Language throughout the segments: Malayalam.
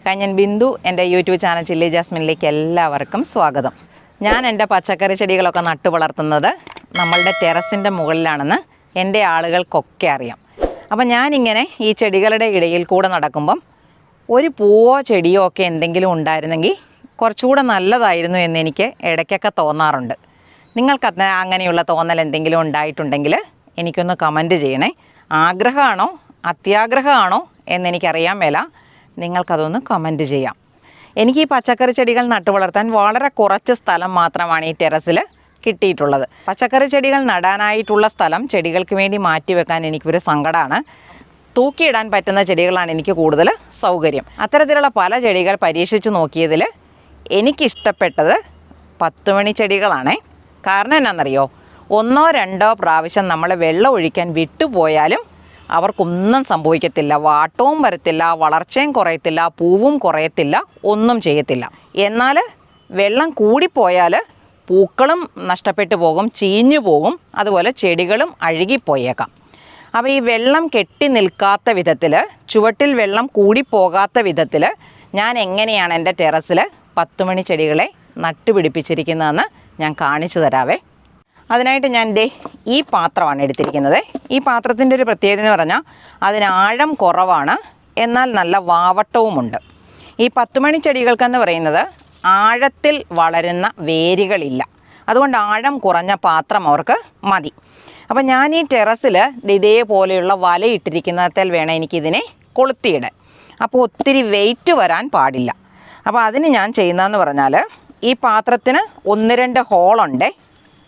ഞാൻ ബിന്ദു. എൻ്റെ യൂട്യൂബ് ചാനൽ ചില്ലി ജാസ്മിനിലേക്ക് എല്ലാവർക്കും സ്വാഗതം. ഞാൻ എൻ്റെ പച്ചക്കറി ചെടികളൊക്കെ നട്ടു വളർത്തുന്നത് നമ്മളുടെ ടെറസിൻ്റെ മുകളിലാണെന്ന് എൻ്റെ ആളുകൾക്കൊക്കെ അറിയാം. അപ്പം ഞാനിങ്ങനെ ഈ ചെടികളുടെ ഇടയിൽ കൂടെ നടക്കുമ്പം ഒരു പൂവോ ചെടിയോ ഒക്കെ എന്തെങ്കിലും ഉണ്ടായിരുന്നെങ്കിൽ കുറച്ചുകൂടെ നല്ലതായിരുന്നു എന്നെനിക്ക് ഇടയ്ക്കൊക്കെ തോന്നാറുണ്ട്. നിങ്ങൾക്ക് അങ്ങനെയുള്ള തോന്നൽ എന്തെങ്കിലും ഉണ്ടായിട്ടുണ്ടെങ്കിൽ എനിക്കൊന്ന് കമൻറ്റ് ചെയ്യണേ. ആഗ്രഹമാണോ അത്യാഗ്രഹമാണോ എന്നെനിക്കറിയാൻ മേല. നിങ്ങൾക്കതൊന്ന് കമൻറ്റ് ചെയ്യാം. എനിക്ക് ഈ പച്ചക്കറി ചെടികൾ നട്ടു വളർത്താൻ വളരെ കുറച്ച് സ്ഥലം മാത്രമാണ് ഈ ടെറസിൽ കിട്ടിയിട്ടുള്ളത്. പച്ചക്കറി ചെടികൾ നടാനായിട്ടുള്ള സ്ഥലം ചെടികൾക്ക് വേണ്ടി മാറ്റിവെക്കാൻ എനിക്കൊരു സങ്കടമാണ്. തൂക്കിയിടാൻ പറ്റുന്ന ചെടികളാണ് എനിക്ക് കൂടുതൽ സൗകര്യം. അത്തരത്തിലുള്ള പല ചെടികൾ പരീക്ഷിച്ച് നോക്കിയതിൽ എനിക്കിഷ്ടപ്പെട്ടത് 10 മണി ചെടികളാണ്. കാരണം എന്നാണെന്നറിയോ, 1-2 പ്രാവശ്യം നമ്മൾ വെള്ളം ഒഴിക്കാൻ വിട്ടുപോയാലും അവർക്കൊന്നും സംഭവിക്കത്തില്ല. വാട്ടവും വരത്തില്ല, വളർച്ചയും കുറയത്തില്ല, പൂവും കുറയത്തില്ല, ഒന്നും ചെയ്യത്തില്ല. എന്നാൽ വെള്ളം കൂടിപ്പോയാൽ പൂക്കളും നഷ്ടപ്പെട്ടു പോകും, ചീഞ്ഞു പോകും, അതുപോലെ ചെടികളും അഴുകിപ്പോയേക്കാം. അപ്പോൾ ഈ വെള്ളം കെട്ടി നിൽക്കാത്ത വിധത്തിൽ, ചുവട്ടിൽ വെള്ളം കൂടിപ്പോകാത്ത വിധത്തിൽ ഞാൻ എങ്ങനെയാണ് എൻ്റെ ടെറസിൽ 10 മണി ചെടികളെ നട്ടുപിടിപ്പിച്ചിരിക്കുന്നതെന്ന് ഞാൻ കാണിച്ചു തരാവേ. അതിനായിട്ട് ഞാൻ ഈ പാത്രമാണ് എടുത്തിരിക്കുന്നത്. ഈ പാത്രത്തിൻ്റെ ഒരു പ്രത്യേകത എന്ന് പറഞ്ഞാൽ അതിന് ആഴം കുറവാണ്, എന്നാൽ നല്ല വാവട്ടവുമുണ്ട്. ഈ 10 മണി ചെടികൾക്കെന്ന് പറയുന്നത് ആഴത്തിൽ വളരുന്ന വേരുകളില്ല. അതുകൊണ്ട് ആഴം കുറഞ്ഞ പാത്രം അവർക്ക് മതി. അപ്പം ഞാൻ ഈ ടെറസിൽ ഇതേപോലെയുള്ള വലയിട്ടിരിക്കുന്നതിൽ വേണം എനിക്കിതിനെ കൊളുത്തിയിടാൻ. അപ്പോൾ ഒത്തിരി വെയിറ്റ് വരാൻ പാടില്ല. അപ്പോൾ അതിന് ഞാൻ ചെയ്യുന്നതെന്ന് പറഞ്ഞാൽ ഈ പാത്രത്തിന് 1-2 ഹോളുണ്ട്.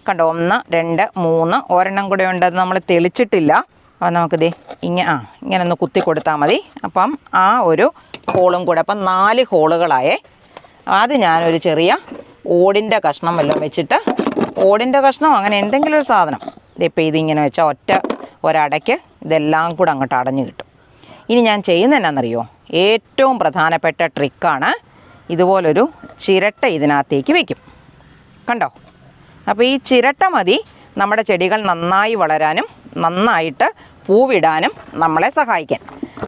കണ്ടോ, 1, 2, 3, ഒരെണ്ണം കൂടെ ഉണ്ട്. അത് നമ്മൾ തെളിച്ചിട്ടില്ല. അപ്പോൾ നമുക്കിത് ഇങ്ങനെ ഒന്ന് കുത്തി കൊടുത്താൽ മതി. അപ്പം ആ ഒരു ഹോളും കൂടെ, അപ്പം 4 ഹോളുകളായേ. അത് ഞാനൊരു ചെറിയ ഓടിൻ്റെ കഷ്ണം വല്ലതും വെച്ചിട്ട്, ഓടിൻ്റെ കഷ്ണം അങ്ങനെ എന്തെങ്കിലും ഒരു സാധനം, ഇതിപ്പോൾ ഇതിങ്ങനെ വെച്ചാൽ ഒരടയ്ക്ക് ഇതെല്ലാം കൂടെ അങ്ങോട്ട് അടഞ്ഞു കിട്ടും. ഇനി ഞാൻ ചെയ്യുന്നത് എന്നാണെന്നറിയോ, ഏറ്റവും പ്രധാനപ്പെട്ട ട്രിക്കാണ്. ഇതുപോലൊരു ചിരട്ട ഇതിനകത്തേക്ക് വയ്ക്കും. കണ്ടോ, അപ്പോൾ ഈ ചിരട്ട മതി നമ്മുടെ ചെടികൾ നന്നായി വളരാനും നന്നായിട്ട് പൂവിടാനും നമ്മളെ സഹായിക്കാൻ.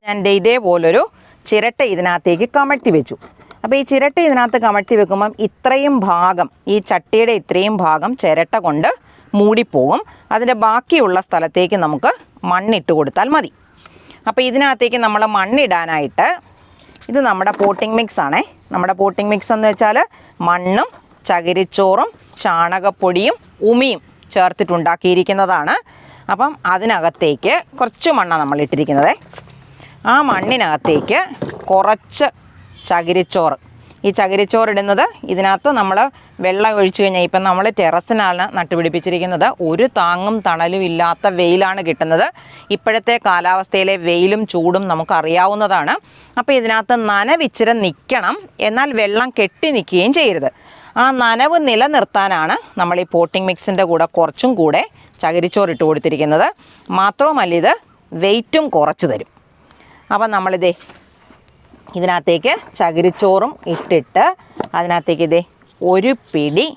ഞാൻ ഇതേപോലൊരു ചിരട്ട ഇതിനകത്തേക്ക് കമഴ്ത്തി വെച്ചു. അപ്പോൾ ഈ ചിരട്ട ഇതിനകത്ത് കമഴ്ത്തി വെക്കുമ്പം ഇത്രയും ഭാഗം, ഈ ചട്ടിയുടെ ഇത്രയും ഭാഗം ചിരട്ട കൊണ്ട് മൂടിപ്പോകും. അതിൻ്റെ ബാക്കിയുള്ള സ്ഥലത്തേക്ക് നമുക്ക് മണ്ണിട്ട് കൊടുത്താൽ മതി. അപ്പോൾ ഇതിനകത്തേക്ക് നമ്മൾ മണ്ണിടാനായിട്ട്, ഇത് നമ്മുടെ പോട്ടിംഗ് മിക്സ് ആണേ. നമ്മുടെ പോട്ടിംഗ് മിക്സ് എന്ന് വെച്ചാൽ മണ്ണും ചകിരിച്ചോറും ചാണകപ്പൊടിയും ഉമിയും ചേർത്തിട്ടുണ്ടാക്കിയിരിക്കുന്നതാണ്. അപ്പം അതിനകത്തേക്ക് കുറച്ച് മണ്ണാണ് നമ്മൾ ഇട്ടിരിക്കുന്നത്. ആ മണ്ണിനകത്തേക്ക് കുറച്ച് ചകിരിച്ചോറ്, ഈ ചകിരിച്ചോറിടുന്നത് ഇതിനകത്ത് നമ്മൾ വെള്ളം ഒഴിച്ചു കഴിഞ്ഞാൽ, ഇപ്പം നമ്മൾ ടെറസിനാണ് നട്ടുപിടിപ്പിച്ചിരിക്കുന്നത്. ഒരു താങ്ങും തണലും ഇല്ലാത്ത വെയിലാണ് കിട്ടുന്നത്. ഇപ്പോഴത്തെ കാലാവസ്ഥയിലെ വെയിലും ചൂടും നമുക്കറിയാവുന്നതാണ്. അപ്പോൾ ഇതിനകത്ത് നനവിച്ചിരം നിൽക്കണം, എന്നാൽ വെള്ളം കെട്ടി നിൽക്കുകയും ചെയ്യരുത്. ആ നനവ് നിലനിർത്താനാണ് നമ്മൾ ഈ പോട്ടിംഗ് മിക്സിൻ്റെ കൂടെ കുറച്ചും കൂടെ ചകിരിച്ചോറ് ഇട്ട് കൊടുത്തിരിക്കുന്നത്. മാത്രവുമല്ല ഇത് വെയിറ്റും കുറച്ച് തരും. അപ്പം ഇതിനകത്തേക്ക് ചകിരിച്ചോറും ഇട്ടിട്ട് അതിനകത്തേക്ക് ഒരു പിടി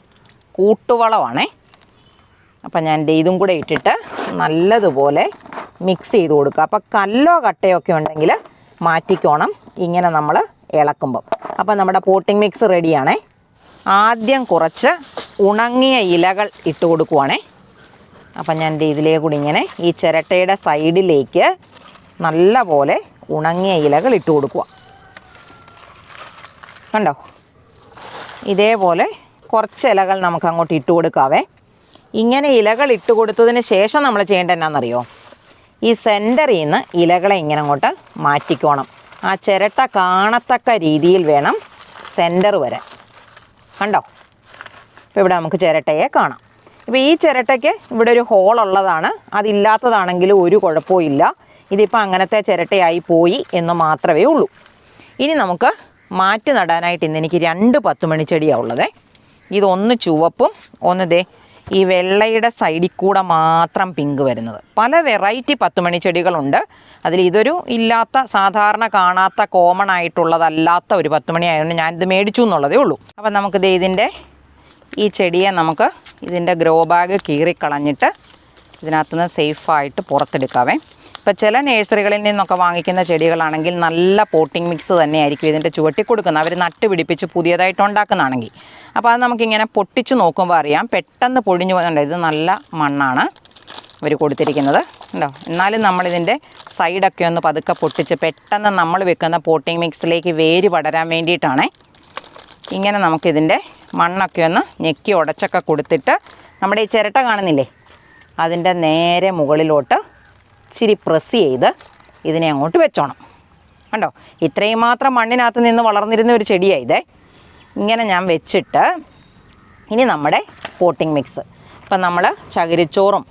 കൂട്ടുവളമാണേ. അപ്പം ഞാൻ ഇതും കൂടെ ഇട്ടിട്ട് നല്ലതുപോലെ മിക്സ് ചെയ്ത് കൊടുക്കുക. അപ്പോൾ കല്ലോ കട്ടയോ ഒക്കെ ഉണ്ടെങ്കിൽ മാറ്റിക്കോണം ഇങ്ങനെ നമ്മൾ ഇളക്കുമ്പം. അപ്പം നമ്മുടെ പോട്ടിംഗ് മിക്സ് റെഡിയാണേ. ആദ്യം കുറച്ച് ഉണങ്ങിയ ഇലകൾ ഇട്ട് കൊടുക്കുവാണേ. അപ്പം ഞാൻ ഇതിലേ കൂടി ഇങ്ങനെ ഈ ചിരട്ടയുടെ സൈഡിലേക്ക് നല്ല പോലെ ഉണങ്ങിയ ഇലകൾ ഇട്ട് കൊടുക്കുക. കണ്ടോ, ഇതേപോലെ കുറച്ച് ഇലകൾ നമുക്ക് അങ്ങോട്ട് ഇട്ട് കൊടുക്കാവേ. ഇങ്ങനെ ഇലകൾ ഇട്ട് കൊടുത്തതിന് ശേഷം നമ്മൾ ചെയ്യേണ്ടത് എന്നാണെന്നറിയോ, ഈ സെൻറ്ററിൽ നിന്ന് ഇലകളെ ഇങ്ങനെ അങ്ങോട്ട് മാറ്റിക്കോണം. ആ ചിരട്ട കാണത്തക്ക രീതിയിൽ വേണം സെൻറ്റർ വരാൻ. കണ്ടോ, ഇപ്പോൾ ഇവിടെ നമുക്ക് ചിരട്ടയെ കാണാം. ഇപ്പോൾ ഈ ചിരട്ടയ്ക്ക് ഇവിടെ ഒരു ഹോളുള്ളതാണ്. അതില്ലാത്തതാണെങ്കിലും ഒരു കുഴപ്പവും ഇല്ല. ഇതിപ്പോൾ അങ്ങനത്തെ ചിരട്ടയായി പോയി എന്ന് മാത്രമേ ഉള്ളൂ. ഇനി നമുക്ക് മാറ്റി നടാനായിട്ട് ഇന്ന് എനിക്ക് 2 10 മണി ചെടിയാണ് ഉള്ളത്. ഇതൊന്ന് ചുവപ്പും ഒന്ന് ഈ വെള്ളയുടെ സൈഡിൽ കൂടെ മാത്രം പിങ്ക് വരുന്നത്. പല വെറൈറ്റി 10 മണി ചെടികളുണ്ട്. അതിൽ ഇതൊരു ഇല്ലാത്ത, സാധാരണ കാണാത്ത, കോമൺ ആയിട്ടുള്ളതല്ലാത്ത ഒരു 10 മണി ആയതുകൊണ്ട് ഞാനിത് മേടിച്ചു എന്നുള്ളതേ ഉള്ളൂ. അപ്പം നമുക്കിത് ഇതിൻ്റെ ഈ ചെടിയെ നമുക്ക് ഇതിൻ്റെ ഗ്രോ ബാഗ് കീറിക്കളഞ്ഞിട്ട് ഇതിനകത്തുനിന്ന് സേഫായിട്ട് പുറത്തെടുക്കാവേ. ഇപ്പോൾ ചില നഴ്സറികളിൽ നിന്നൊക്കെ വാങ്ങിക്കുന്ന ചെടികളാണെങ്കിൽ നല്ല പോട്ടിംഗ് മിക്സ് തന്നെയായിരിക്കും ഇതിൻ്റെ ചുവട്ടിൽ കൊടുക്കുന്നത്, അവർ നട്ട് പിടിപ്പിച്ച് പുതിയതായിട്ട് ഉണ്ടാക്കുന്നതാണെങ്കിൽ. അപ്പോൾ അത് നമുക്കിങ്ങനെ പൊട്ടിച്ച് നോക്കുമ്പോൾ അറിയാം, പെട്ടെന്ന് പൊടിഞ്ഞു പോകുന്നുണ്ട്. ഇത് നല്ല മണ്ണാണ് അവർ കൊടുത്തിരിക്കുന്നത് ഉണ്ടോ. എന്നാലും നമ്മളിതിൻ്റെ സൈഡൊക്കെ ഒന്ന് പതുക്കെ പൊട്ടിച്ച് പെട്ടെന്ന് നമ്മൾ വെക്കുന്ന പോട്ടിംഗ് മിക്സിലേക്ക് വേര് പടരാൻ വേണ്ടിയിട്ടാണ്. ഇങ്ങനെ നമുക്കിതിൻ്റെ മണ്ണൊക്കെ ഒന്ന് ഞെക്കി ഉടച്ചൊക്കെ കൊടുത്തിട്ട് നമ്മുടെ ഈ ചിരട്ട കാണുന്നില്ലേ, അതിൻ്റെ നേരെ മുകളിലോട്ട് ഇച്ചിരി പ്രസ് ചെയ്ത് ഇതിനെ അങ്ങോട്ട് വെച്ചോണം. കണ്ടോ, ഇത്രയും മാത്രം മണ്ണിനകത്ത് നിന്ന് വളർന്നിരുന്ന ഒരു ചെടിയായതേ. ഇങ്ങനെ ഞാൻ വെച്ചിട്ട് ഇനി നമ്മുടെ പോട്ടിംഗ് മിക്സ്, ഇപ്പം നമ്മൾ ചകിരിച്ചോറും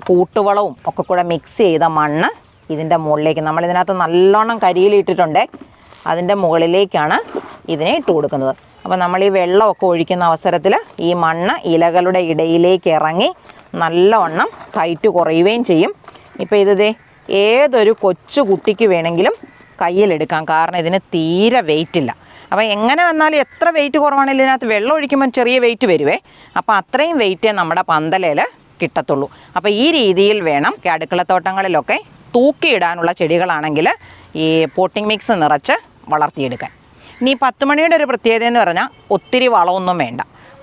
കൂട്ടുവളവും ഒക്കെ കൂടെ മിക്സ് ചെയ്ത മണ്ണ് ഇതിൻ്റെ മുകളിലേക്ക്, നമ്മളിതിനകത്ത് നല്ലോണം കരിയിലിട്ടിട്ടുണ്ട്, അതിൻ്റെ മുകളിലേക്കാണ് ഇതിനെ ഇട്ട് കൊടുക്കുന്നത്. അപ്പോൾ നമ്മൾ ഈ വെള്ളമൊക്കെ ഒഴിക്കുന്ന അവസരത്തിൽ ഈ മണ്ണ് ഇലകളുടെ ഇടയിലേക്ക് ഇറങ്ങി നല്ലവണ്ണം ഹൈറ്റ് കുറയുകയും ചെയ്യും. ഇപ്പോൾ ഇത് ഏതൊരു കൊച്ചു കുട്ടിക്ക് വേണമെങ്കിലും കയ്യിലെടുക്കാം, കാരണം ഇതിന് തീരെ വെയിറ്റ് ഇല്ല. അപ്പോൾ എങ്ങനെ വന്നാലും എത്ര വെയിറ്റ് കുറവാണെങ്കിലും ഇതിനകത്ത് വെള്ളം ഒഴിക്കുമ്പോൾ ചെറിയ വെയിറ്റ് വരുവേ. അപ്പോൾ അത്രയും വെയിറ്റേ നമ്മുടെ പന്തലയിൽ കിട്ടത്തുള്ളൂ. അപ്പോൾ ഈ രീതിയിൽ വേണം അടുക്കളത്തോട്ടങ്ങളിലൊക്കെ തൂക്കിയിടാനുള്ള ചെടികളാണെങ്കിൽ ഈ പോട്ടിംഗ് മിക്സ് നിറച്ച് വളർത്തിയെടുക്കാൻ. ഇനി 10 മണിയുടെ ഒരു പ്രത്യേകത എന്ന് പറഞ്ഞാൽ ഒത്തിരി വളമൊന്നും വേണ്ട.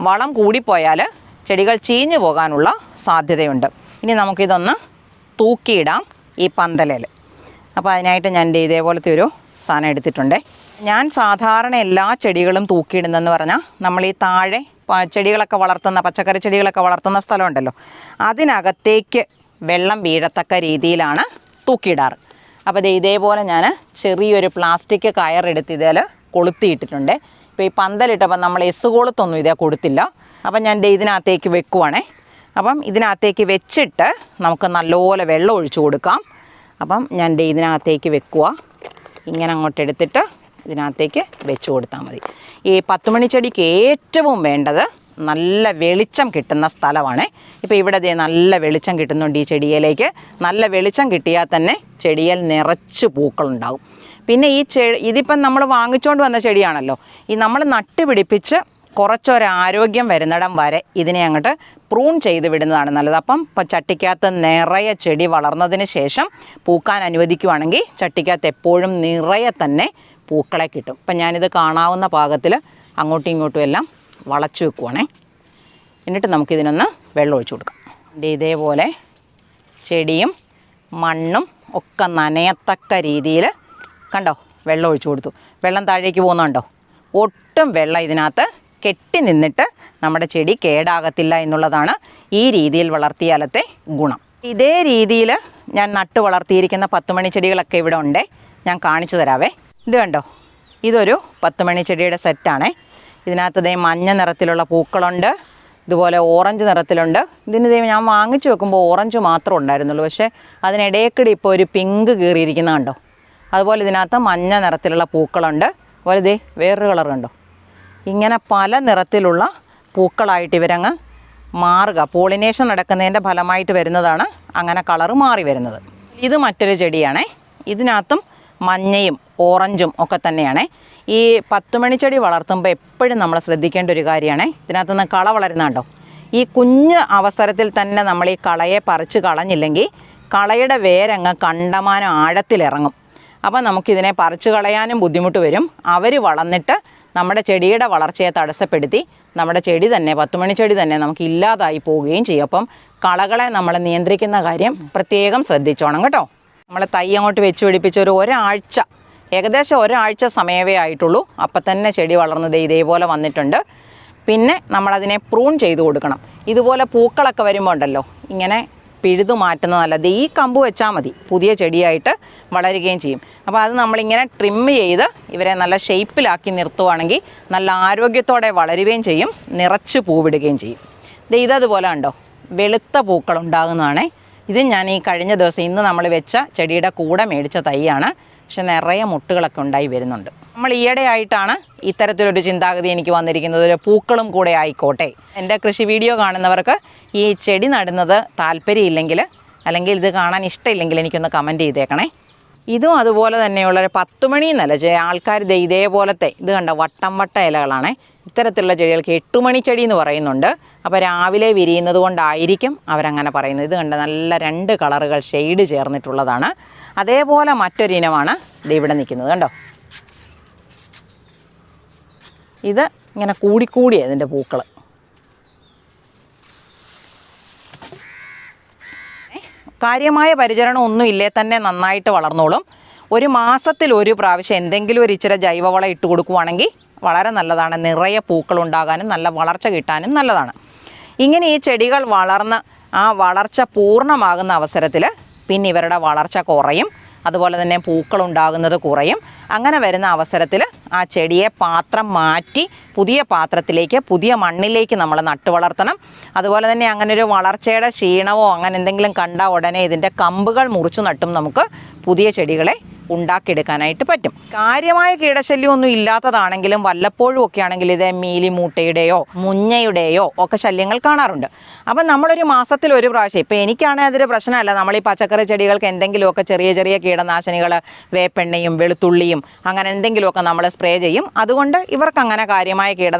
വളം കൂടിപ്പോയാൽ ചെടികൾ ചീഞ്ഞു പോകാനുള്ള സാധ്യതയുണ്ട്. ഇനി നമുക്കിതൊന്ന് തൂക്കിയിടാം ഈ പന്തലയിൽ. അപ്പോൾ അതിനായിട്ട് ഞാൻ ഇതേപോലത്തെ ഒരു സാധനം എടുത്തിട്ടുണ്ട്. ഞാൻ സാധാരണ എല്ലാ ചെടികളും തൂക്കിയിടുന്നതെന്ന് പറഞ്ഞാൽ നമ്മൾ ഈ താഴെ ചെടികളൊക്കെ വളർത്തുന്ന പച്ചക്കറി ചെടികളൊക്കെ വളർത്തുന്ന സ്ഥലമുണ്ടല്ലോ, അതിനകത്തേക്ക് വെള്ളം വീഴത്തക്ക രീതിയിലാണ് തൂക്കിയിടാറ്. അപ്പോൾ ഇതേപോലെ ഞാൻ ചെറിയൊരു പ്ലാസ്റ്റിക് കയറെടുത്ത് ഇതിൽ കൊളുത്തിയിട്ടിട്ടുണ്ട്. ഇപ്പോൾ ഈ പന്തലിട്ടപ്പോൾ നമ്മൾ കൊളുത്തൊന്നും ഇതേ കൊടുത്തില്ല. അപ്പം ഞാൻ ഇതിനകത്തേക്ക് വെക്കുവാണേ. അപ്പം ഇതിനകത്തേക്ക് വെച്ചിട്ട് നമുക്ക് നല്ലപോലെ വെള്ളം ഒഴിച്ചു കൊടുക്കാം. അപ്പം ഞാൻ ഇതിനകത്തേക്ക് വെക്കുക, ഇങ്ങനെ അങ്ങോട്ട് എടുത്തിട്ട് ഇതിനകത്തേക്ക് വെച്ച് കൊടുത്താൽ മതി. ഈ 10 മണി ചെടിക്ക് ഏറ്റവും വേണ്ടത് നല്ല വെളിച്ചം കിട്ടുന്ന സ്ഥലമാണ്. ഇപ്പോൾ ഇവിടെ നല്ല വെളിച്ചം കിട്ടുന്നുണ്ട് ഈ ചെടിയിലേക്ക്. നല്ല വെളിച്ചം കിട്ടിയാൽ തന്നെ ചെടിയിൽ നിറച്ച് പൂക്കളുണ്ടാകും. പിന്നെ ഇതിപ്പം നമ്മൾ വാങ്ങിച്ചുകൊണ്ട് വന്ന ചെടിയാണല്ലോ, ഈ നമ്മൾ നട്ടുപിടിപ്പിച്ച് കുറച്ചൊരാരോഗ്യം വരുന്നിടം വരെ ഇതിനെ അങ്ങോട്ട് പ്രൂൺ ചെയ്ത് വിടുന്നതാണ് നല്ലത്. അപ്പം ചട്ടിക്കകത്ത് നിറയെ ചെടി വളർന്നതിന് ശേഷം പൂക്കാൻ അനുവദിക്കുവാണെങ്കിൽ ചട്ടിക്കകത്ത് എപ്പോഴും നിറയെ തന്നെ പൂക്കളെ കിട്ടും. അപ്പം ഞാനിത് കാണാവുന്ന പാകത്തിൽ അങ്ങോട്ടും ഇങ്ങോട്ടും എല്ലാം വളച്ചു വെക്കുവാണേ. എന്നിട്ട് നമുക്കിതിനൊന്ന് വെള്ളം ഒഴിച്ചു കൊടുക്കാം. ഇതേപോലെ ചെടിയും മണ്ണും ഒക്കെ നനയത്തക്ക രീതിയിൽ കണ്ടോ വെള്ളം ഒഴിച്ചു കൊടുത്തു. വെള്ളം താഴേക്ക് പോകുന്നുണ്ടോ, ഒട്ടും വെള്ളം ഇതിനകത്ത് കെട്ടി നിന്നിട്ട് നമ്മുടെ ചെടി കേടാകത്തില്ല എന്നുള്ളതാണ് ഈ രീതിയിൽ വളർത്തിയാലത്തെ ഗുണം. ഇതേ രീതിയിൽ ഞാൻ നട്ട് വളർത്തിയിരിക്കുന്ന 10 മണി ചെടികളൊക്കെ ഇവിടെ ഉണ്ട്, ഞാൻ കാണിച്ചു തരാവേ. ഇത് കണ്ടോ, ഇതൊരു 10 മണി ചെടിയുടെ സെറ്റാണേ. ഇതിനകത്ത് മഞ്ഞ നിറത്തിലുള്ള പൂക്കളുണ്ട്, ഇതുപോലെ ഓറഞ്ച് നിറത്തിലുണ്ട്. ഇതിന് ഞാൻ വാങ്ങിച്ചു വെക്കുമ്പോൾ ഓറഞ്ച് മാത്രം ഉണ്ടായിരുന്നുള്ളൂ, പക്ഷേ അതിനിടയ്ക്കിടെ ഇപ്പോൾ ഒരു പിങ്ക് കീറിയിരിക്കുന്നത് കണ്ടോ. അതുപോലെ ഇതിനകത്ത് മഞ്ഞ നിറത്തിലുള്ള പൂക്കളുണ്ട്. അതുപോലെ വേറൊരു കളർ കണ്ടോ. ഇങ്ങനെ പല നിറത്തിലുള്ള പൂക്കളായിട്ട് ഇവരങ്ങ് മാറുക, പോളിനേഷൻ നടക്കുന്നതിൻ്റെ ഫലമായിട്ട് വരുന്നതാണ് അങ്ങനെ കളറ് മാറി വരുന്നത്. ഇത് മറ്റൊരു ചെടിയാണേ. ഇതിനകത്തും മഞ്ഞയും ഓറഞ്ചും ഒക്കെ തന്നെയാണ്. ഈ 10 മണി ചെടി വളർത്തുമ്പോൾ എപ്പോഴും നമ്മൾ ശ്രദ്ധിക്കേണ്ട ഒരു കാര്യമാണ്, ഇതിനകത്ത് നിന്ന് കള വളരുന്നുണ്ടോ. ഈ കുഞ്ഞ് അവസരത്തിൽ തന്നെ നമ്മൾ ഈ കളയെ പറിച്ച് കളഞ്ഞില്ലെങ്കിൽ കളയുടെ വേരങ്ങ് കണ്ടമാനം ആഴത്തിലിറങ്ങും. അപ്പോൾ നമുക്കിതിനെ പറിച്ച് കളയാനും ബുദ്ധിമുട്ട് വരും. അവർ വളർന്നിട്ട് നമ്മുടെ ചെടിയുടെ വളർച്ചയെ തടസ്സപ്പെടുത്തി നമ്മുടെ ചെടി തന്നെ 10 മണി ചെടി തന്നെ നമുക്ക് ഇല്ലാതായി പോവുകയും ചെയ്യും. അപ്പം കളകളെ നമ്മൾ നിയന്ത്രിക്കുന്ന കാര്യം പ്രത്യേകം ശ്രദ്ധിച്ചോണം കേട്ടോ. നമ്മൾ തൈ അങ്ങോട്ട് വെച്ച് പിടിപ്പിച്ച് ഒരാഴ്ച, ഏകദേശം ഒരാഴ്ച സമയമേ ആയിട്ടുള്ളൂ. അപ്പം തന്നെ ചെടി വളർന്നത് ഇതേപോലെ വന്നിട്ടുണ്ട്. പിന്നെ നമ്മളതിനെ പ്രൂൺ ചെയ്ത് കൊടുക്കണം. ഇതുപോലെ പൂക്കളൊക്കെ വരുമ്പോൾ ഉണ്ടല്ലോ, ഇങ്ങനെ പിഴുതു മാറ്റുന്നത് നല്ലത്. ഈ കമ്പ് വെച്ചാൽ മതി, പുതിയ ചെടിയായിട്ട് വളരുകയും ചെയ്യും. അപ്പോൾ അത് നമ്മളിങ്ങനെ ട്രിം ചെയ്ത് ഇവരെ നല്ല ഷേപ്പിലാക്കി നിർത്തുവാണെങ്കിൽ നല്ല ആരോഗ്യത്തോടെ വളരുകയും ചെയ്യും, നിറച്ച് പൂവിടുകയും ചെയ്യും. ഇതതുപോലെ ഉണ്ടോ, വെളുത്ത പൂക്കൾ ഉണ്ടാകുന്നതാണ്. ഇത് ഞാൻ ഈ കഴിഞ്ഞ ദിവസം ഇന്ന് നമ്മൾ വെച്ച ചെടിയുടെ കൂടെ മേടിച്ച തൈയാണ്. പക്ഷെ നിറയെ മുട്ടുകളൊക്കെ ഉണ്ടായി വരുന്നുണ്ട്. നമ്മൾ ഈയിടെ ആയിട്ടാണ് ഇത്തരത്തിലൊരു ചിന്താഗതി എനിക്ക് വന്നിരിക്കുന്നത്, ഒരു പൂക്കളും കൂടെ ആയിക്കോട്ടെ. എൻ്റെ കൃഷി വീഡിയോ കാണുന്നവർക്ക് ഈ ചെടി നടുന്നത് താല്പര്യമില്ലെങ്കിൽ, അല്ലെങ്കിൽ ഇത് കാണാൻ ഇഷ്ടമില്ലെങ്കിൽ എനിക്കൊന്ന് കമൻറ്റ് ചെയ്തേക്കണേ. ഇതും അതുപോലെ തന്നെയുള്ളൊരു 10 മണി എന്നല്ല, ആൾക്കാർ ഇതേപോലത്തെ ഇത് കണ്ട വട്ടം വട്ട ഇലകളാണ്. ഇത്തരത്തിലുള്ള ചെടികൾക്ക് 8 മണി ചെടി എന്ന് പറയുന്നുണ്ട്. അപ്പോൾ രാവിലെ വിരിയുന്നത് കൊണ്ടായിരിക്കും അവരങ്ങനെ പറയുന്നത്. ഇത് കണ്ട് നല്ല 2 കളറുകൾ ഷെയ്ഡ് ചേർന്നിട്ടുള്ളതാണ്. അതേപോലെ മറ്റൊരിനമാണ് ഇത് ഇവിടെ നിൽക്കുന്നത് കണ്ടോ. ഇത് ഇങ്ങനെ കൂടിക്കൂടിയ ഇതിൻ്റെ പൂക്കൾ. കാര്യമായ പരിചരണം ഒന്നും ഇല്ലേ തന്നെ നന്നായിട്ട് വളർന്നോളും. ഒരു മാസത്തിൽ ഒരു പ്രാവശ്യം എന്തെങ്കിലും ഒരു ഇച്ചിരി ജൈവവളം ഇട്ട് കൊടുക്കുവാണെങ്കിൽ വളരെ നല്ലതാണ്. നിറയെ പൂക്കളുണ്ടാകാനും നല്ല വളർച്ച കിട്ടാനും നല്ലതാണ്. ഇങ്ങനെ ഈ ചെടികൾ വളർന്ന് ആ വളർച്ച പൂർണ്ണമാകുന്ന അവസരത്തിൽ പിന്നെ ഇവരുടെ വളർച്ച കുറയും, അതുപോലെ തന്നെ പൂക്കളുണ്ടാകുന്നത് കുറയും. അങ്ങനെ വരുന്ന അവസരത്തിൽ ആ ചെടിയെ പാത്രം മാറ്റി പുതിയ പാത്രത്തിലേക്ക്, പുതിയ മണ്ണിലേക്ക് നമ്മൾ നട്ടു വളർത്തണം. അതുപോലെ തന്നെ അങ്ങനെ ഒരു വളർച്ചയുടെ ക്ഷീണമോ അങ്ങനെ എന്തെങ്കിലും കണ്ടാൽ ഉടനെ ഇതിൻ്റെ കമ്പുകൾ മുറിച്ച് നട്ടും നമുക്ക് പുതിയ ചെടികളെ ഉണ്ടാക്കിയെടുക്കാനായിട്ട് പറ്റും. കാര്യമായ കീടശല്യമൊന്നും ഇല്ലാത്തതാണെങ്കിലും വല്ലപ്പോഴും ഒക്കെ ആണെങ്കിൽ ഇത് മീലിമൂട്ടയുടെയോ മുഞ്ഞയുടെയോ ഒക്കെ ശല്യങ്ങൾ കാണാറുണ്ട്. അപ്പം നമ്മളൊരു മാസത്തിൽ ഒരു പ്രാവശ്യം, ഇപ്പോൾ എനിക്കാണെങ്കിൽ അതൊരു പ്രശ്നമല്ല, നമ്മൾ ഈ പച്ചക്കറി ചെടികൾക്ക് എന്തെങ്കിലുമൊക്കെ ചെറിയ ചെറിയ കീടനാശിനികൾ, വേപ്പെണ്ണയും വെളുത്തുള്ളിയും അങ്ങനെ എന്തെങ്കിലുമൊക്കെ നമ്മൾ സ്പ്രേ ചെയ്യും. അതുകൊണ്ട് ഇവർക്ക് അങ്ങനെ കാര്യമായ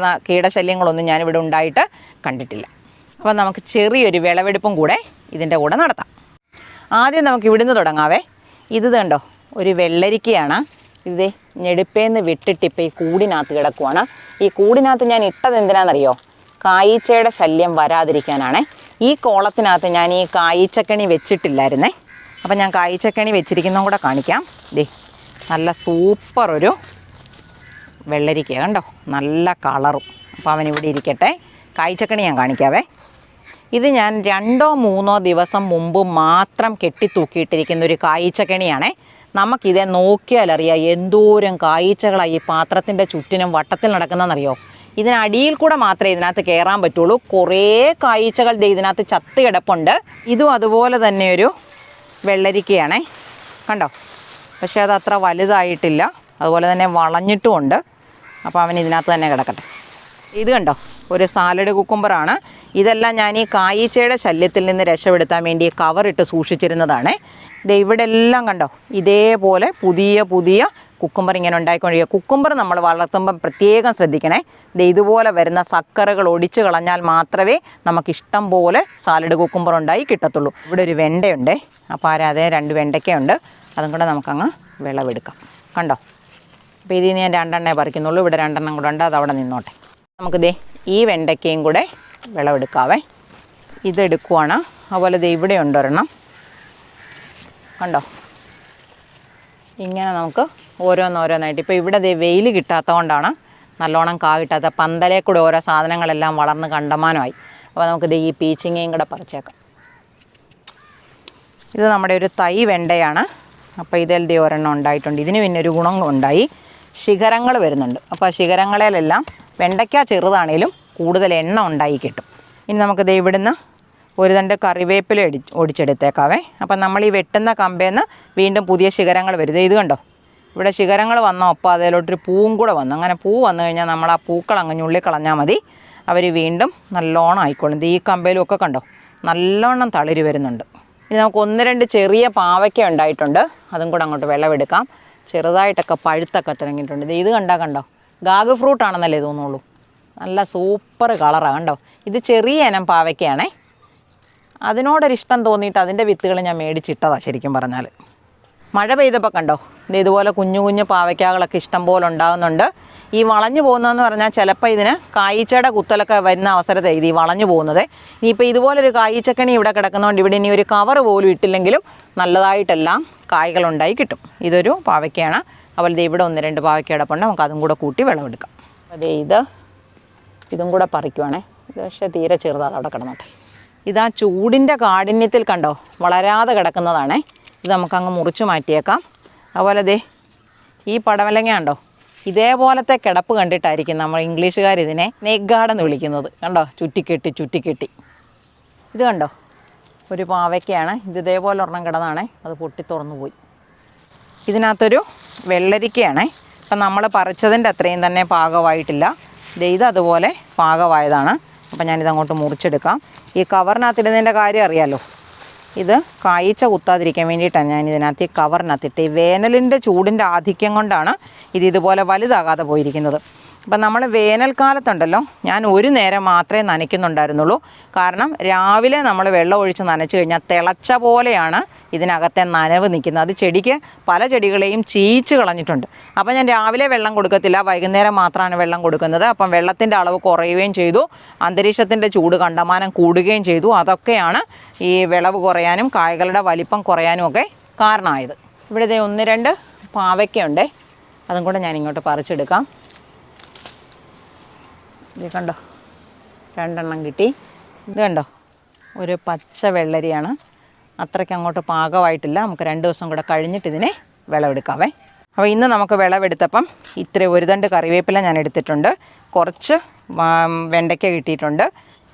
കീടശല്യങ്ങളൊന്നും ഞാനിവിടെ ഉണ്ടായിട്ട് കണ്ടിട്ടില്ല. അപ്പം നമുക്ക് ചെറിയൊരു വിളവെടുപ്പും കൂടെ ഇതിൻ്റെ കൂടെ നടത്താം. ആദ്യം നമുക്ക് ഇവിടുന്ന് തുടങ്ങാവേ. ഇത് കണ്ടോ, ഒരു വെള്ളരിക്കയാണ്. ഇത് ഞെടുപ്പേന്ന് വിട്ടിട്ട് ഇപ്പോൾ ഈ കൂടിനകത്ത് കിടക്കുവാണ്. ഈ കൂടിനകത്ത് ഞാൻ ഇട്ടത് എന്തിനാണെന്നറിയോ? കായീച്ചയുടെ ശല്യം വരാതിരിക്കാനാണ്. ഈ കോളത്തിനകത്ത് ഞാൻ ഈ കായീച്ചക്കണി വെച്ചിട്ടില്ലായിരുന്നേ. അപ്പം ഞാൻ കായീച്ചക്കണി വെച്ചിരിക്കുന്നതും കൂടെ കാണിക്കാം. ദേ നല്ല സൂപ്പർ ഒരു വെള്ളരിക്ക കണ്ടോ, നല്ല കളറും. അപ്പോൾ അവനിവിടെ ഇരിക്കട്ടെ, കായീച്ചക്കണി ഞാൻ കാണിക്കാവേ. ഇത് ഞാൻ 2-3 ദിവസം മുമ്പ് മാത്രം കെട്ടിത്തൂക്കിയിട്ടിരിക്കുന്ന ഒരു കായീച്ചക്കണിയാണേ. നമുക്കിതേ നോക്കിയാലറിയാം എന്തോരം കായീച്ചകളായി ഈ പാത്രത്തിൻ്റെ ചുറ്റിനും വട്ടത്തിൽ നടക്കുന്നതെന്നറിയോ. ഇതിനടിയിൽ കൂടെ മാത്രമേ ഇതിനകത്ത് കയറാൻ പറ്റുള്ളൂ. കുറേ കായീച്ചകൾ ഇതിനകത്ത് ചത്ത് കിടപ്പുണ്ട്. ഇതും അതുപോലെ തന്നെ ഒരു വെള്ളരിക്കയാണേ കണ്ടോ. പക്ഷേ അത് അത്ര വലുതായിട്ടില്ല, അതുപോലെ തന്നെ വളഞ്ഞിട്ടുമുണ്ട്. അപ്പോൾ അവൻ ഇതിനകത്ത് തന്നെ കിടക്കട്ടെ. ഇത് കണ്ടോ, ഒരു സാലഡ് കുക്കുംബറാണ്. ഇതെല്ലാം ഞാൻ ഈ കായീച്ചയുടെ ശല്യത്തിൽ നിന്ന് രക്ഷപ്പെടുത്താൻ വേണ്ടി കവറിട്ട് സൂക്ഷിച്ചിരുന്നതാണ്. ഇവിടെ എല്ലാം കണ്ടോ ഇതേപോലെ പുതിയ പുതിയ കുക്കുംബർ ഇങ്ങനെ ഉണ്ടായിക്കൊണ്ടിരിക്കുക. കുക്കുംബർ നമ്മൾ വളർത്തുമ്പം പ്രത്യേകം ശ്രദ്ധിക്കണേ. ഇതുപോലെ വരുന്ന സക്കറുകൾ ഒടിച്ചു കളഞ്ഞാൽ മാത്രമേ നമുക്കിഷ്ടം പോലെ സാലഡ് കുക്കുംബർ ഉണ്ടായി കിട്ടത്തുള്ളൂ. ഇവിടെ ഒരു വെണ്ടയുണ്ട്, അപ്പോൾ അതേ 2 വെണ്ടയ്ക്കയുണ്ട്. അതും കൂടെ നമുക്കങ്ങ് വിളവെടുക്കാം കണ്ടോ. അപ്പോൾ ഇതിൽ നിന്ന് ഞാൻ 2 എണ്ണേ പറിക്കുന്നുള്ളൂ. ഇവിടെ 2 എണ്ണം കൂടെ ഉണ്ട്, അതവിടെ നിന്നോട്ടെ. നമുക്കിതേ ഈ വെണ്ടയ്ക്കയും കൂടെ വിളവെടുക്കാവേ. ഇതെടുക്കുവാണ്. അതുപോലെ ഇവിടെ ഉണ്ട് ഒരെണ്ണം കണ്ടോ. ഇങ്ങനെ നമുക്ക് ഓരോന്നോരോന്നായിട്ട്, ഇപ്പോൾ ഇവിടെ വെയിൽ കിട്ടാത്തത് കൊണ്ടാണ് നല്ലോണം കാ കിട്ടാത്ത. പന്തലേ കൂടെ ഓരോ സാധനങ്ങളെല്ലാം വളർന്ന് കണ്ടമാനമായി. അപ്പോൾ നമുക്കിത് ഈ പീച്ചിങ്ങയും കൂടെ പറിച്ചേക്കാം. ഇത് നമ്മുടെ ഒരു തൈ വെണ്ടയാണ്. അപ്പോൾ ഇതിൽ ഒരെണ്ണം ഉണ്ടായിട്ടുണ്ട്. ഇതിന് പിന്നെ ഒരു ഗുണം ഉണ്ടായി, ശിഖരങ്ങൾ വരുന്നുണ്ട്. അപ്പോൾ ആ ശിഖരങ്ങളിലെല്ലാം വെണ്ടയ്ക്ക ചെറുതാണേലും കൂടുതൽ എണ്ണ ഉണ്ടായി കിട്ടും. ഇനി നമുക്കിത് ഇവിടുന്ന് ഒരു തണ്ട് കറിവേപ്പില ഒടിച്ചെടുത്തേക്കാവേ. അപ്പം നമ്മൾ ഈ വെട്ടുന്ന കമ്പേന്ന് വീണ്ടും പുതിയ ശിഖരങ്ങൾ വരും. ഇത് കണ്ടോ, ഇവിടെ ശിഖരങ്ങൾ വന്ന ഒപ്പം അതിലോട്ടൊരു പൂവും കൂടെ വന്നു. അങ്ങനെ പൂ വന്നു കഴിഞ്ഞാൽ നമ്മൾ ആ പൂക്കൾ അങ്ങ് ഞുള്ളി കളഞ്ഞാൽ മതി, അവർ വീണ്ടും നല്ലോണം ആയിക്കോളും. ഈ കമ്പയിലും ഒക്കെ കണ്ടോ നല്ലോണം തളിര് വരുന്നുണ്ട്. ഇനി നമുക്ക് 1-2 ചെറിയ പാവയ്ക്ക ഉണ്ടായിട്ടുണ്ട്, അതും കൂടെ അങ്ങോട്ട് വിളവെടുക്കാം. ചെറുതായിട്ടൊക്കെ പഴുത്തൊക്കെ തുടങ്ങിയിട്ടുണ്ട്. ഇത് കണ്ടോ, ഗാഗ് ഫ്രൂട്ടാണെന്നല്ലേ തോന്നുള്ളൂ. നല്ല സൂപ്പർ കളറാണ് കണ്ടോ. ഇത് ചെറിയ ഇനം പാവയ്ക്കയാണേ. അതിനോടൊരിഷ്ടം തോന്നിയിട്ട് അതിൻ്റെ വിത്തുകൾ ഞാൻ മേടിച്ചിട്ടതാണ് ശരിക്കും പറഞ്ഞാൽ. മഴ പെയ്തപ്പോൾ കണ്ടോ ഇതുപോലെ കുഞ്ഞു കുഞ്ഞു പാവയ്ക്കകളൊക്കെ ഇഷ്ടം പോലെ ഉണ്ടാകുന്നുണ്ട്. ഈ വളഞ്ഞു പോകുന്നതെന്ന് പറഞ്ഞാൽ ചിലപ്പോൾ ഇതിന് കായീച്ചയുടെ കുത്തലൊക്കെ വരുന്ന അവസരത്തെ ഈ വളഞ്ഞു പോകുന്നത്. ഇനിയിപ്പോൾ ഇതുപോലൊരു കായീച്ചക്കണി ഇവിടെ കിടക്കുന്നതുകൊണ്ട് ഇവിടെ ഇനി ഒരു കവർ പോലും ഇട്ടില്ലെങ്കിലും നല്ലതായിട്ടെല്ലാം കായ്കളുണ്ടായി കിട്ടും. ഇതൊരു പാവയ്ക്കയാണ്. അതുപോലെ ഇവിടെ 1-2 പാവയ്ക്ക കിടപ്പുണ്ട്, നമുക്ക് അതും കൂടെ കൂട്ടി വിളവെടുക്കാം. അതേ ഇതും കൂടെ പറിക്കുവാണേ. ഇത് പക്ഷേ തീരെ ചെറുതാണ്, അവിടെ കിടന്നോട്ടെ. ഇതാ ചൂടിൻ്റെ കാഠിന്യത്തിൽ കണ്ടോ വളരാതെ കിടക്കുന്നതാണേ. ഇത് നമുക്കങ്ങ് മുറിച്ച് മാറ്റിയേക്കാം. അതുപോലെ ഈ പടവലങ്ങ കണ്ടോ, ഇതേപോലത്തെ കിടപ്പ് കണ്ടിട്ടായിരിക്കും നമ്മൾ ഇംഗ്ലീഷുകാർ ഇതിനെ സ്നേക്ക് ഗാർഡ് എന്ന് വിളിക്കുന്നത്. കണ്ടോ ചുറ്റിക്കെട്ടി. ഇത് കണ്ടോ ഒരു പാവയ്ക്കയാണ്. ഇതേപോലെ ഒരെണ്ണം കിടന്നാണേ, അത് പൊട്ടി തുറന്നു പോയി. ഇതിനകത്തൊരു വെള്ളരിക്കയാണേ. അപ്പം നമ്മൾ പറിച്ചതിൻ്റെ അത്രയും തന്നെ പാകമായിട്ടില്ല. ഇത് അതുപോലെ പാകമായതാണ്. അപ്പം ഞാനിതങ്ങോട്ട് മുറിച്ചെടുക്കാം. ഈ കവറിനകത്തിടുന്നതിൻ്റെ കാര്യം അറിയാമല്ലോ. ഇത് കായ്ച്ച കുത്താതിരിക്കാൻ വേണ്ടിയിട്ടാണ് ഞാൻ ഇതിനകത്ത് ഈ കവറിനകത്തിട്ട്. ഈ വേനലിൻ്റെ ചൂടിൻ്റെ ആധിക്യം കൊണ്ടാണ് ഇതുപോലെ വലുതാകാതെ പോയിരിക്കുന്നത്. അപ്പം നമ്മൾ വേനൽക്കാലത്തുണ്ടല്ലോ ഞാൻ ഒരു നേരം മാത്രമേ നനയ്ക്കുന്നുണ്ടായിരുന്നുള്ളൂ. കാരണം രാവിലെ നമ്മൾ വെള്ളം ഒഴിച്ച് നനച്ച് കഴിഞ്ഞാൽ തിളച്ച പോലെയാണ് ഇതിനകത്തെ നനവ് നിൽക്കുന്നത്. അത് ചെടിക്ക് പല ചെടികളെയും ചീച്ച് കളഞ്ഞിട്ടുണ്ട്. അപ്പം ഞാൻ രാവിലെ വെള്ളം കൊടുക്കത്തില്ല, വൈകുന്നേരം മാത്രമാണ് വെള്ളം കൊടുക്കുന്നത്. അപ്പം വെള്ളത്തിൻ്റെ അളവ് കുറയുകയും ചെയ്തു, അന്തരീക്ഷത്തിൻ്റെ ചൂട് കണ്ടമാനം കൂടുകയും ചെയ്തു. അതൊക്കെയാണ് ഈ വിളവ് കുറയാനും കായ്കളുടെ വലിപ്പം കുറയാനും ഒക്കെ കാരണമായത്. ഇവിടെ ഇതേ 1-2 പാവയ്ക്കുണ്ടേ, അതും കൂടെ ഞാൻ ഇങ്ങോട്ട് പറിച്ചെടുക്കാം. ഇത് കണ്ടോ, 2 എണ്ണം കിട്ടി. ഇത് കണ്ടോ, ഒരു പച്ച വെള്ളരിയാണ്, അത്രയ്ക്ക് അങ്ങോട്ട് പാകമായിട്ടില്ല. നമുക്ക് 2 ദിവസം കൂടെ കഴിഞ്ഞിട്ട് ഇതിനെ വിളവെടുക്കാവേ. അപ്പോൾ ഇന്ന് നമുക്ക് വിളവെടുത്തപ്പം ഇത്ര 1 തണ്ട് കറിവേപ്പില ഞാൻ എടുത്തിട്ടുണ്ട്, കുറച്ച് വെണ്ടയ്ക്ക കിട്ടിയിട്ടുണ്ട്,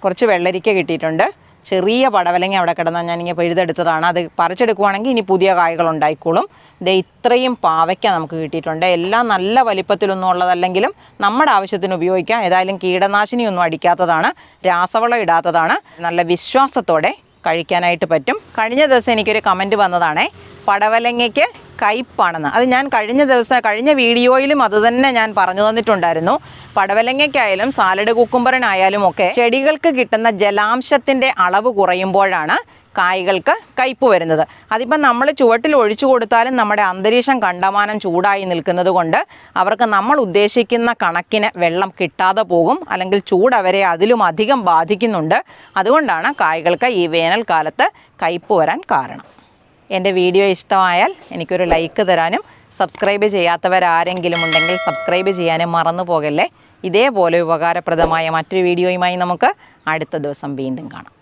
കുറച്ച് വെള്ളരിക്ക കിട്ടിയിട്ടുണ്ട്, ചെറിയ പടവലങ്ങ അവിടെ കിടന്നാൽ ഞാനിങ്ങനെ പിഴുതെടുത്തതാണ്. അത് പറിച്ചെടുക്കുവാണെങ്കിൽ ഇനി പുതിയ കായ്കൾ ഉണ്ടായിക്കോളും. ഇത് ഇത്രയും പാവയ്ക്ക നമുക്ക് കിട്ടിയിട്ടുണ്ട്. എല്ലാം നല്ല വലിപ്പത്തിലൊന്നും ഉള്ളതല്ലെങ്കിലും നമ്മുടെ ആവശ്യത്തിന് ഉപയോഗിക്കാം. ഏതായാലും കീടനാശിനിയൊന്നും അടിക്കാത്തതാണ്, രാസവളം ഇടാത്തതാണ്, നല്ല വിശ്വാസത്തോടെ കഴിക്കാനായിട്ട് പറ്റും. കഴിഞ്ഞ ദിവസം എനിക്കൊരു കമൻറ്റ് വന്നതാണേ, പടവലങ്ങയ്ക്ക് കയ്പ്പാണെന്ന്. അത് ഞാൻ കഴിഞ്ഞ വീഡിയോയിലും അത് തന്നെ ഞാൻ പറഞ്ഞു തന്നിട്ടുണ്ടായിരുന്നു. പടവലങ്ങയ്ക്കായാലും സാലഡ് കുക്കുംബറിനായാലും ഒക്കെ ചെടികൾക്ക് കിട്ടുന്ന ജലാംശത്തിൻ്റെ അളവ് കുറയുമ്പോഴാണ് കായ്കൾക്ക് കയ്പ്പ് വരുന്നത്. അതിപ്പം നമ്മൾ ചുവട്ടിൽ ഒഴിച്ചു കൊടുത്താലും നമ്മുടെ അന്തരീക്ഷം കണ്ടമാനം ചൂടായി നിൽക്കുന്നത് കൊണ്ട് അവർക്ക് നമ്മൾ ഉദ്ദേശിക്കുന്ന കണക്കിന് വെള്ളം കിട്ടാതെ പോകും, അല്ലെങ്കിൽ ചൂട് അവരെ അതിലും അധികം ബാധിക്കുന്നുണ്ട്. അതുകൊണ്ടാണ് കായ്കൾക്ക് ഈ വേനൽക്കാലത്ത് കയ്പ്പ് വരാൻ കാരണം. എൻ്റെ വീഡിയോ ഇഷ്ടമായാൽ എനിക്കൊരു ലൈക്ക് തരാനും സബ്സ്ക്രൈബ് ചെയ്യാത്തവരാരെങ്കിലും ഉണ്ടെങ്കിൽ സബ്സ്ക്രൈബ് ചെയ്യാനും മറന്നു പോകല്ലേ. ഇതേപോലെ ഉപകാരപ്രദമായ മറ്റൊരു വീഡിയോയുമായി നമുക്ക് അടുത്ത ദിവസം വീണ്ടും കാണാം.